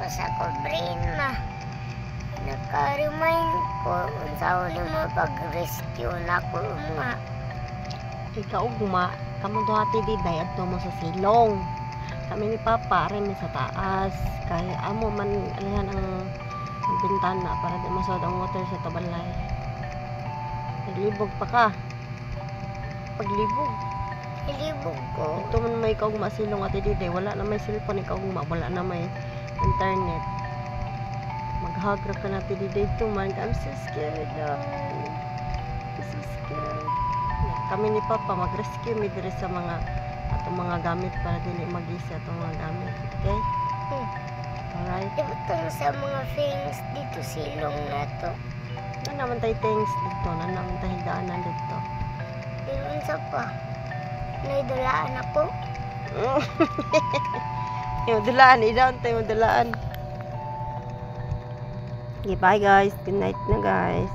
sa problema. Naka-remind ko unsa uli mo pag-rescue na ko nga. Ikaw ugma, kamo duhati diday adto mo sa silong. Kami ni Papa rin sa taas. Kaya amo man alihan ang bintana para di masod ang water sa tabalay. Naglibog pa ka. Paglibog. Ilibog ko. Ito man may ikaw ugma silong ati diday. Wala na may cellphone ikaw ugma. Wala na may internet. Maghagra ka na ati diday ito man. I'm so scared. I'm so scared. Kami ni Papa mag-rescue mi diri sa mga atong mga gamit para dili magisa atong mga gamit. Okay? Alright. Ibutang sa mga things dito silong na to. Na naman tayo things dito. Na naman tayo higdaanan dito. Pero unsa pa? Naidulaan ako. Yung dulaan. Idaon tayo dulaan. Okay, bye guys. Good night na guys.